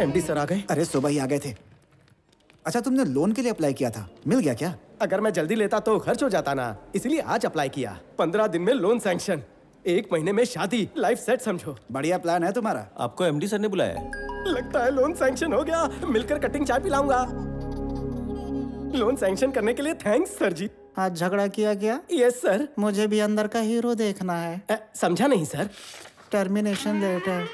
MD sir आ गए। अरे सुबह ही आ गए थे। अच्छा, तुमने लोन के लिए अप्लाई किया था, मिल गया क्या? अगर मैं जल्दी लेता तो खर्च हो जाता ना, इसलिए आज अप्लाई किया। 15 दिन में लोन सैंक्शन, 1 महीने में शादी, लाइफ सेट समझो। बढ़िया प्लान है तुम्हारा। आपको एमडी सर ने बुलाया है? लगता है लोन सैंक्शन हो गया। मिलकर कटिंग चाय पिलाऊंगा। लोन सैंक्शन करने के लिए थैंक्स सर जी। आज झगड़ा किया क्या? Yes sir. मुझे भी अंदर का हीरो देखना है। समझा नहीं सर। Termination letter.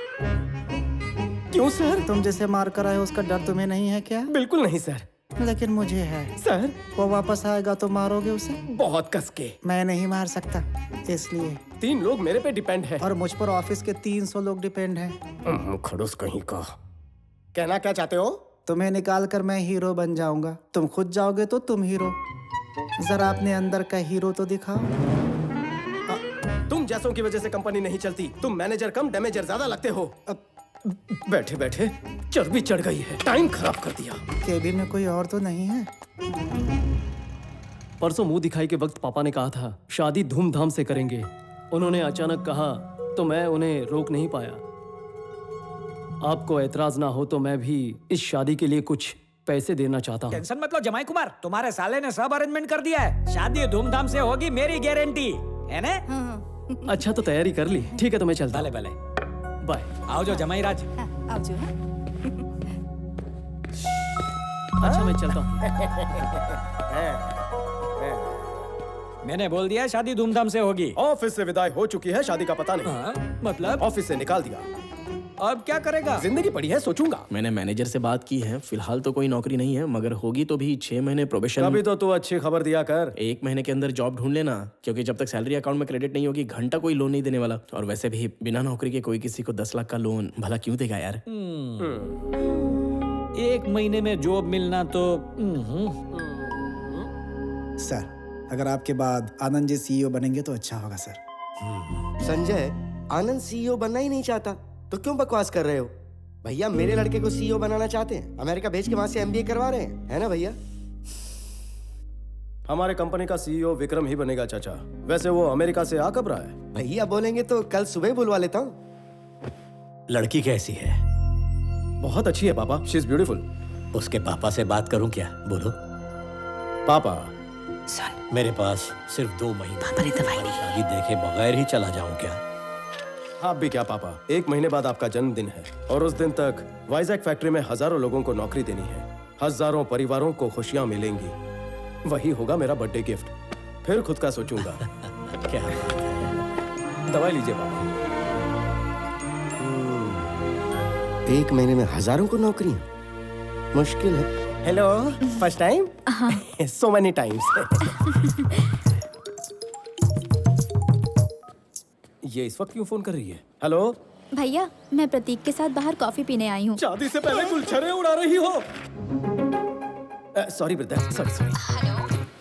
क्यों सर? तुम जिसे मार कर आए उसका डर तुम्हें नहीं है क्या? बिल्कुल नहीं सर। लेकिन मुझे है। सर वो वापस आएगा तो मारोगे उसे? बहुत कस के। मैं नहीं मार सकता, इसलिए। 3 लोग मेरे पे डिपेंड है। और मुझ पर ऑफिस के 300 लोग डिपेंड हैं। खड़ूस कहीं का। कहना क्या चाहते हो? तुम्हें निकाल कर मैं हीरो बन जाऊंगा, तुम खुद जाओगे तो तुम हीरो। जरा अपने अंदर का हीरो तो दिखाओ। तुम जैसों की वजह से कंपनी नहीं चलती। तुम मैनेजर कम डैमेजर ज्यादा लगते हो। बैठे बैठे चर्बी चढ़ गई है, टाइम खराब कर दिया। केबिन में कोई और तो नहीं है? परसों मुंह दिखाई के वक्त पापा ने कहा था शादी धूमधाम से करेंगे। उन्होंने अचानक कहा तो मैं उन्हें रोक नहीं पाया। आपको एतराज ना हो तो मैं भी इस शादी के लिए कुछ पैसे देना चाहता हूँ। टेंशन मत लो जमाई कुमार, तुम्हारे साले ने सब अरेंजमेंट कर दिया है। शादी धूमधाम से होगी, मेरी गारंटी है ना? अच्छा तो तैयारी कर ली। ठीक है तो मैं चलता हूँ। भले भले बाय। आओ जो जमाई राज। आओ जो। अच्छा मैं चलता हूँ। मैंने बोल दिया शादी धूमधाम से होगी। ऑफिस से विदाई हो चुकी है, शादी का पता नहीं। मतलब ऑफिस से निकाल दिया। अब क्या करेगा? जिंदगी पड़ी है, सोचूंगा। मैंने मैनेजर से बात की है, फिलहाल तो कोई नौकरी नहीं है, मगर होगी तो भी 6 महीने प्रोबेशन। अभी तो तू अच्छी खबर दिया कर। 1 महीने के अंदर जॉब ढूंढ लेना, क्योंकि जब तक सैलरी अकाउंट में क्रेडिट नहीं होगी घंटा कोई लोन नहीं देने वाला। और वैसे भी बिना नौकरी के कोई किसी को 10 लाख का लोन भला क्यों देगा यार? 1 महीने में जॉब मिलना तो सर, अगर आपके बाद आनंद जी सीईओ बनेंगे तो अच्छा होगा सर। संजय, आनंद सीईओ बनना ही नहीं चाहता तो क्यों बकवास कर रहे हो? भैया मेरे लड़के को सीईओ बनाना चाहते हैं, अमेरिका भेज के वहां से एमबीए करवा रहे हैं, है ना भैया? हमारे कंपनी का सीईओ विक्रम ही बनेगा चाचा। वैसे वो अमेरिका से आ कब रहा है? भैया बोलेंगे तो कल सुबह ही बुलवा लेता हूँ। लड़की कैसी है? बहुत अच्छी है पापा, शी इज ब्यूटीफुल। उसके पापा से बात करूं क्या? बोलो। पापा सन, मेरे पास सिर्फ 2 महीने, शादी देखे बगैर ही चला जाऊं क्या? आप भी क्या पापा, 1 महीने बाद आपका जन्मदिन है और उस दिन तक वाइजैक फैक्ट्री में हजारों लोगों को नौकरी देनी है, हजारों परिवारों को खुशियां मिलेंगी। वही होगा मेरा बर्थडे गिफ्ट। फिर खुद का सोचूंगा। क्या दवाई लीजिए पापा। 1 महीने में हजारों को नौकरियां, मुश्किल है। Hello, first time? So many times. ये इस वक्त क्यों फोन कर रही है? हेलो भैया, मैं प्रतीक के साथ बाहर कॉफी पीने आई हूँ। शादी से पहले गुलछरे उड़ा रही हो। Sorry brother, sorry. हेलो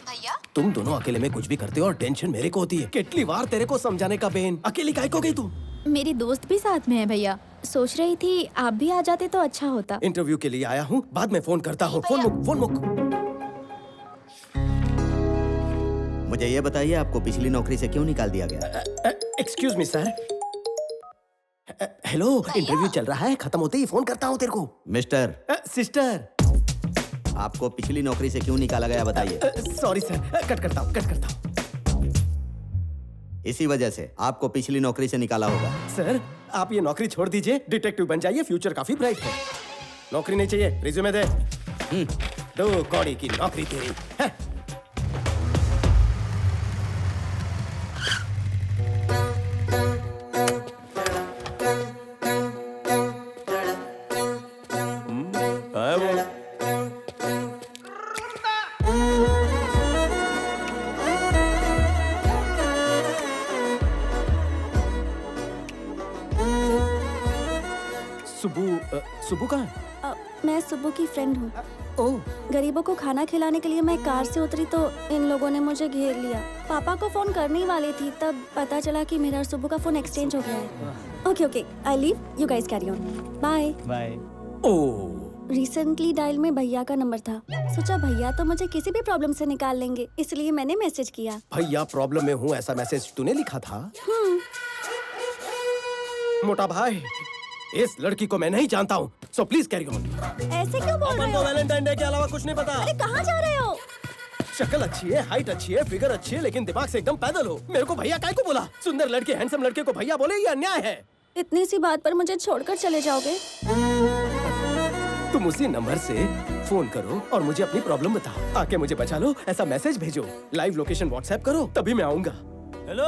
भैया, तुम दोनों अकेले में कुछ भी करते हो और टेंशन मेरे को होती है। कितनी बार तेरे को समझाने का बेन, अकेली काहे को गई तू? मेरी दोस्त भी साथ में है भैया। सोच रही थी आप भी आ जाते तो अच्छा होता। इंटरव्यू के लिए आया हूँ, बाद में फोन करता हूँ। फोन मुक। मुझे ये बताइए, आपको पिछली नौकरी से क्यों निकाल दिया गया? Excuse me sir. Hello, interview चल रहा है, खत्म होते ही फोन करता हूँ तेरे को। Mister, sister. आपको पिछली नौकरी से क्यों निकाला गया बताइए। सॉरी सर, कट करता हूँ। इसी वजह से आपको पिछली नौकरी से निकाला होगा। सर, आप ये नौकरी छोड़ दीजिए, डिटेक्टिव बन जाइए, फ्यूचर काफी ब्राइट है। नौकरी नहीं चाहिए, रिज्यूमे दे। 2 कौड़ी की नौकरी तेरी है। सुबु कहाँ है? मैं सुबु की फ्रेंड हूँ। ओह, गरीबों को खाना खिलाने के लिए मैं कार से उतरी तो इन लोगों ने मुझे घेर लिया। पापा को फोन करने ही वाली थी, तब पता चला कि मेरा और सुबु का फोन एक्सचेंज हो गया है। Okay, I leave, you guys carry on. Bye bye. Oh, recently dial में भैया का नंबर था। सोचा भैया तो मुझे किसी भी प्रॉब्लम से निकाल लेंगे, इसलिए मैंने मैसेज किया। भैया प्रॉब्लम में हूँ ऐसा मैसेज तूने लिखा था? मोटा भाई, इस लड़की को मैं नहीं जानता हूँ। So please carry on. ऐसे क्यों बोल रहे हो? वैलेंटाइन डे के अलावा कुछ नहीं पता। अरे कहाँ जा रहे हो? शक्ल अच्छी है, हाइट अच्छी है, फिगर अच्छी है, लेकिन दिमाग से एकदम पैदल हो। मेरे को भैया काय को बोला? सुंदर लड़के, हैंडसम लड़के को भैया बोले, ये अन्याय है। इतनी सी बात पर मुझे छोड़कर चले जाओगे? तुम उसी नंबर से फोन करो और मुझे अपनी प्रॉब्लम बताओ। आके मुझे बचा लो, ऐसा मैसेज भेजो, लाइव लोकेशन व्हाट्सएप करो, तभी मैं आऊंगा। हेलो,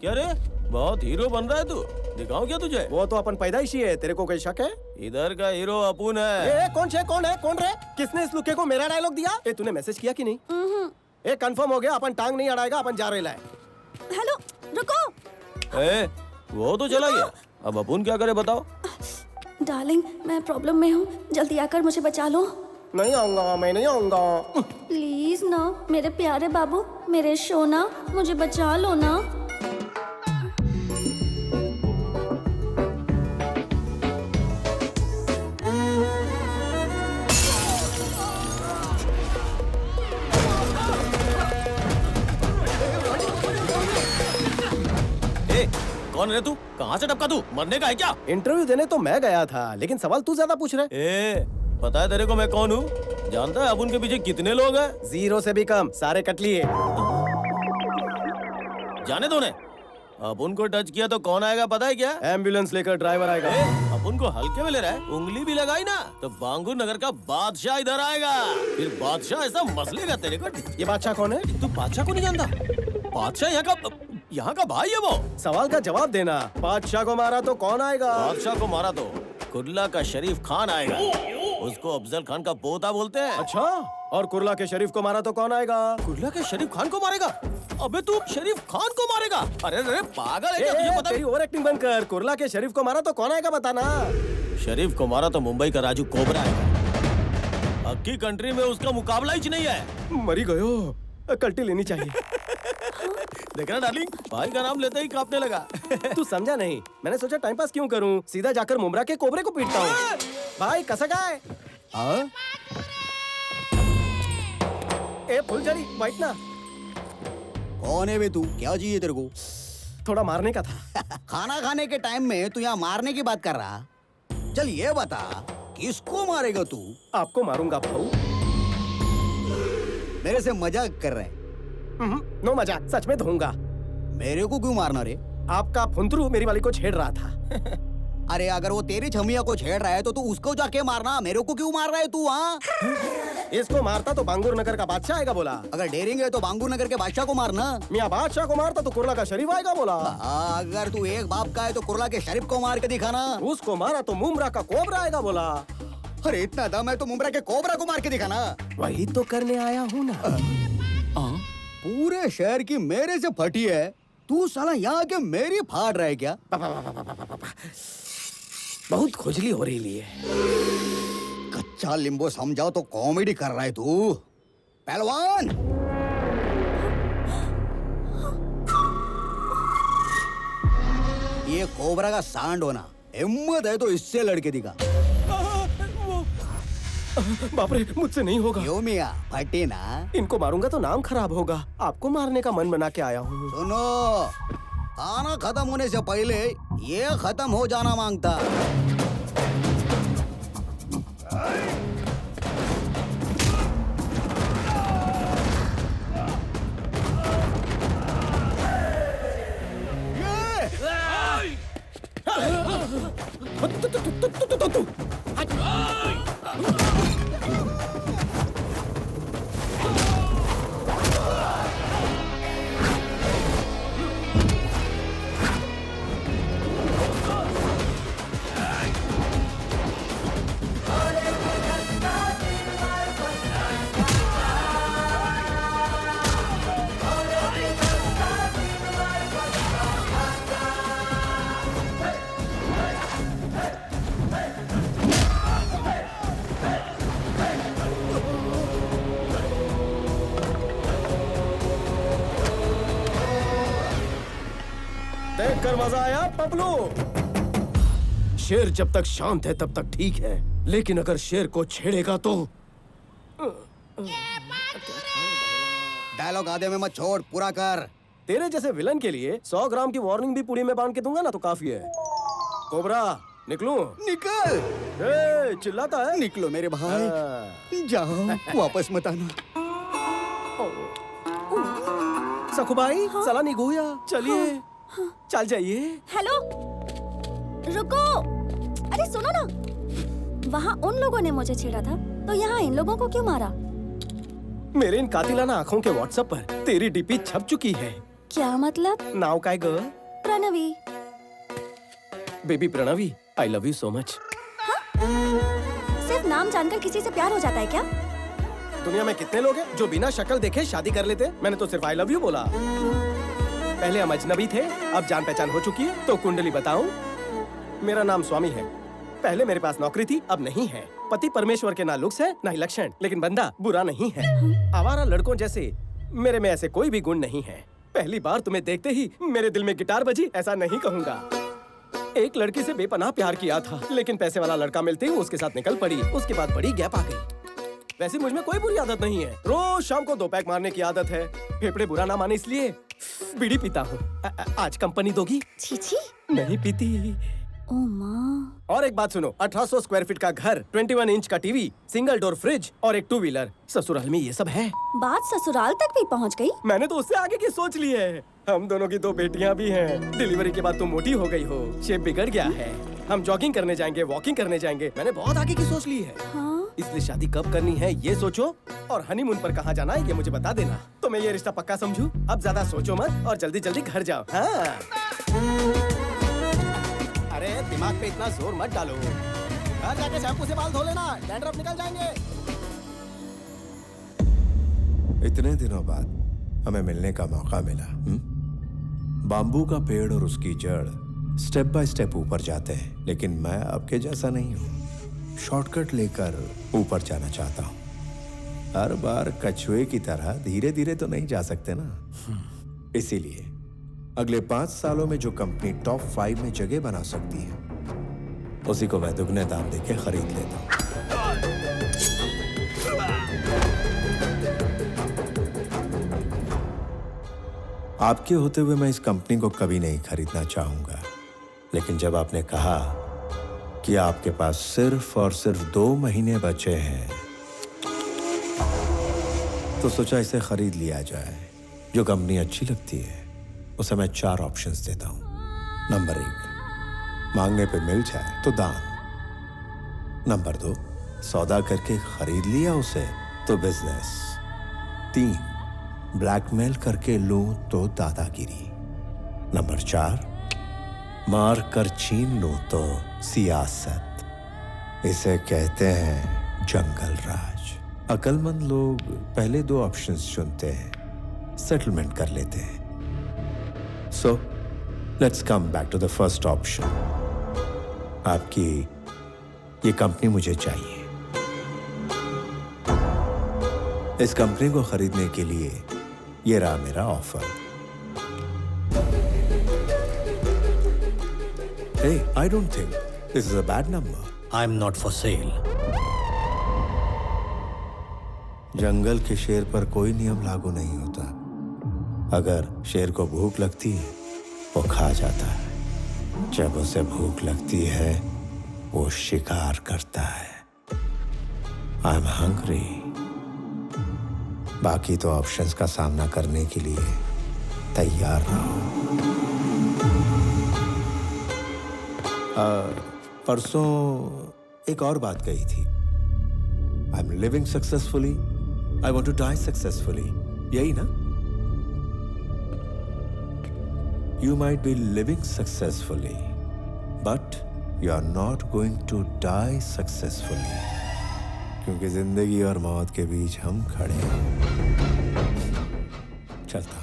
क्या रे, बहुत हीरो बन रहा है तू, दिखाऊं क्या तुझे? वो तो अपन पैदाइशी है, तेरे को कोई शक है? इधर का हीरो अपुन है। कौन रे? किसने इस लुके को मेरा डायलॉग दिया? ए तूने मैसेज किया कि नहीं? ए कंफर्म हो गया, अपन टांग नहीं अड़ाएगा, अपन जा रहे लाए। हेलो, रुको। ए, वो तो चला गया, अब अपुन क्या करे बताओ? डार्लिंग, मैं प्रॉब्लम में हूँ, जल्दी आकर मुझे बचा लो। नहीं आऊंगा, मैं नहीं आऊंगा। प्लीज ना, मेरे प्यारे बाबू, मेरे सोना, मुझे बचा लो ना। कौन है तू? कहाँ से टपका तू? मरने का है क्या? इंटरव्यू देने तो मैं गया था, लेकिन सवाल तू ज्यादा पूछ रहा है। ए, पता है तेरे को मैं कौन हूँ? जानता है अपुन के पीछे कितने लोग हैं? 0 से भी कम, सारे कट लिए। जाने दो ने। अपुन को टच किया तो कौन आएगा पता है क्या? एम्बुलेंस लेकर ड्राइवर आएगा। अपुन को हल्के में ले रहा है, उंगली भी लगाई ना तो बांगुर नगर का बादशाह इधर आएगा। फिर बादशाह ऐसा मसलेगा तेरे को। ये बादशाह कौन है? तू बादशाह को नहीं जानता? बादशाह यहाँ का भाई है वो। सवाल का जवाब देना। बादशाह को मारा तो कौन आएगा? बादशाह को मारा तो कुर्ला का शरीफ खान आएगा। उसको अफजल खान का पोता बोलते हैं। अच्छा, और कुर्ला के शरीफ को मारा तो कौन आएगा? कुर्ला के शरीफ खान को मारेगा? अबे तू शरीफ खान को मारेगा? अरे अरे पागल है क्या? तुझे पता तेरी ओवर एक्टिंग बंद कर। कुर्ला के शरीफ को मारा तो कौन आएगा बताना। शरीफ को मारा तो मुंबई का राजू कोबरा आएगा। अक्की कंट्री में उसका मुकाबला ही नहीं है। मरी गयो, कल्टी लेनी चाहिए। देख रहा डार्लिंग, भाई का नाम लेते ही कांपने लगा। तू समझा नहीं, मैंने सोचा टाइम पास क्यों करूं, सीधा जाकर मुमरा के कोबरे को पीटता हूँ। भाई कसक आए। ए फुलझड़ी बैठ ना। कौन है बे तू? क्या चाहिए तेरे को? थोड़ा मारने का था। खाना खाने के टाइम में तू यहाँ मारने की बात कर रहा? चल ये बता, किसको मारेगा तू? आपको मारूंगा भाऊ। मेरे से मजाक कर रहे हैं? नो मजाक, सच में धोऊंगा। मेरे को क्यों मारना रे? आपका फुंतरू मेरी वाली को छेड़ रहा था। अरे अगर वो तेरी छमिया को छेड़ रहा है तो तू उसको जाके मारना, मेरे को क्यों मार रहा है तू? हाँ, इसको मारता तो बांगुर नगर का बादशाह आएगा बोला। अगर डेरिंग है तो बांगुर नगर के बादशाह को मारना। मियाँ बादशाह को मारता तो कुर्ला का शरीफ आएगा बोला। अगर तू एक बाप का है तो कुर्ला के शरीफ को मार के दिखाना। उसको मारा तो मुमरा का कोबरा आएगा बोला। अरे इतना दम है तो मुमरा के कोबरा को मार के दिखाना। वही तो करने आया हूँ ना। पूरे शहर की मेरे से फटी है, तू साला यहाँ के मेरी फाड़ रहा है क्या? बहुत खुजली हो रही है। कच्चा लींबू समझाओ तो कॉमेडी कर रहा है तू। पहलवान, ये कोबरा का सांड होना, हिम्मत है तो इससे लड़के दिखा। बाप रे, मुझसे नहीं होगा। क्यों मियाँ, फटे ना? इनको मारूंगा तो नाम खराब होगा। आपको मारने का मन बना के आया हूँ। सुनो, खाना खत्म होने से पहले ये खत्म हो जाना मांगता। देखकर मजा आया पपलू? शेर जब तक शांत है तब तक ठीक है, लेकिन अगर शेर को छेड़ेगा तो। डायलॉग आधे में मत छोड़, पूरा कर। तेरे जैसे विलन के लिए 100 ग्राम की वार्निंग भी पूरी में बांध के दूंगा ना तो काफी है। कोबरा, निकलूं? निकल। ए, चिल्लाता है। निकलो मेरे भाई, हाँ। जाओ, वापस मत आना। सखुबाई चला निगोया, चलिए चल जाइए। हेलो, रुको। अरे सुनो ना, वहाँ उन लोगों ने मुझे छेड़ा था, तो यहाँ इन लोगों को क्यों मारा? मेरे इन कातिलाना आंखों के व्हाट्सएप पर तेरी डीपी छप चुकी है। क्या मतलब? नाउ काय girl? Pranavi. Baby Pranavi, I love you so much. सिर्फ नाम जानकर किसी से प्यार हो जाता है क्या? दुनिया में कितने लोग हैं जो बिना शक्ल देखे शादी कर लेते? मैंने तो सिर्फ आई लव यू बोला। पहले हम अजनबी थे, अब जान पहचान हो चुकी है। तो कुंडली बताऊं? मेरा नाम स्वामी है। पहले मेरे पास नौकरी थी, अब नहीं है। पति परमेश्वर के ना लुक्स है ना ही लक्षण, लेकिन बंदा बुरा नहीं है। आवारा लड़कों जैसे मेरे में ऐसे कोई भी गुण नहीं है। पहली बार तुम्हें देखते ही मेरे दिल में गिटार बजी, ऐसा नहीं कहूँगा। एक लड़की से बेपनाह प्यार किया था, लेकिन पैसे वाला लड़का मिलते ही उसके साथ निकल पड़ी। उसके बाद बड़ी गैप आ गई। वैसे मुझ में कोई बुरी आदत नहीं है। रोज शाम को 2 पैक मारने की आदत है। फेफड़े बुरा ना माने इसलिए बीड़ी पीता हूँ। आज कंपनी दोगी? छी। नहीं पीती। ओ माँ। और एक बात सुनो, 1800 स्क्वायर फीट का घर, 21 इंच का टीवी, सिंगल डोर फ्रिज और एक 2 व्हीलर। ससुराल में ये सब है। बात ससुराल तक भी पहुँच गई? मैंने तो उससे आगे की सोच ली है। हम दोनों की 2 बेटियां भी हैं। डिलीवरी के बाद तुम मोटी हो गई हो, शेप बिगड़ गया है। हम जॉगिंग करने जाएंगे, वॉकिंग करने जाएंगे। मैंने बहुत आगे की सोच ली है। हाँ? इसलिए शादी कब करनी है ये सोचो, और हनीमून पर कहाँ जाना है ये मुझे बता देना, तो मैं ये रिश्ता पक्का समझूं। अब ज्यादा सोचो मत और जल्दी जल्दी घर जाओ। हाँ। अरे दिमाग पे इतना जोर मत डालो। घर जाके शैम्पू से बाल धो लेना, डैंड्रफ निकल जाएंगे। इतने दिनों बाद हमें मिलने का मौका मिला। बाम्बू का पेड़ और उसकी जड़ स्टेप बाय स्टेप ऊपर जाते हैं, लेकिन मैं आपके जैसा नहीं हूँ। शॉर्टकट लेकर ऊपर जाना चाहता हूँ। हर बार कछुए की तरह धीरे धीरे तो नहीं जा सकते ना। इसीलिए अगले 5 सालों में जो कंपनी टॉप 5 में जगह बना सकती है, उसी को मैं दुगने दाम देके खरीद लेता हूँ। आपके होते हुए मैं इस कंपनी को कभी नहीं खरीदना चाहूंगा, लेकिन जब आपने कहा कि आपके पास सिर्फ और सिर्फ 2 महीने बचे हैं, तो सोचा इसे खरीद लिया जाए। जो कंपनी अच्छी लगती है उसे मैं 4 ऑप्शंस देता हूं। नंबर 1, मांगने पे मिल जाए तो दान। नंबर 2, सौदा करके खरीद लिया उसे तो बिजनेस। 3, ब्लैकमेल करके लूं तो दादागिरी। नंबर 4, मार कर छीन लूं तो सियासत। इसे कहते हैं जंगल राज। अक्लमंद लोग पहले 2 ऑप्शंस चुनते हैं, सेटलमेंट कर लेते हैं। So let's come back to the first option. आपकी ये कंपनी मुझे चाहिए। इस कंपनी को खरीदने के लिए ये रहा मेरा offer. Hey, I don't think this is a bad number. I'm not for sale. जंगल के शेर पर कोई नियम लागू नहीं होता। अगर शेर को भूख लगती है वो खा जाता है, जब उसे भूख लगती है वो शिकार करता है। I'm hungry. बाकी तो ऑप्शंस का सामना करने के लिए तैयार रहो। परसों एक और बात कही थी, I am living successfully, I want to die successfully, यही ना? You might be living successfully but you are not going to die successfully, क्योंकि जिंदगी और मौत के बीच हम खड़े हैं। चलता हूं।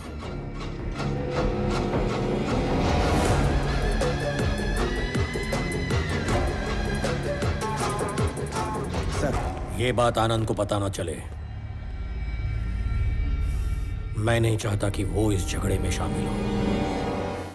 ये बात आनंद को पता ना चले। मैं नहीं चाहता कि वो इस झगड़े में शामिल हो।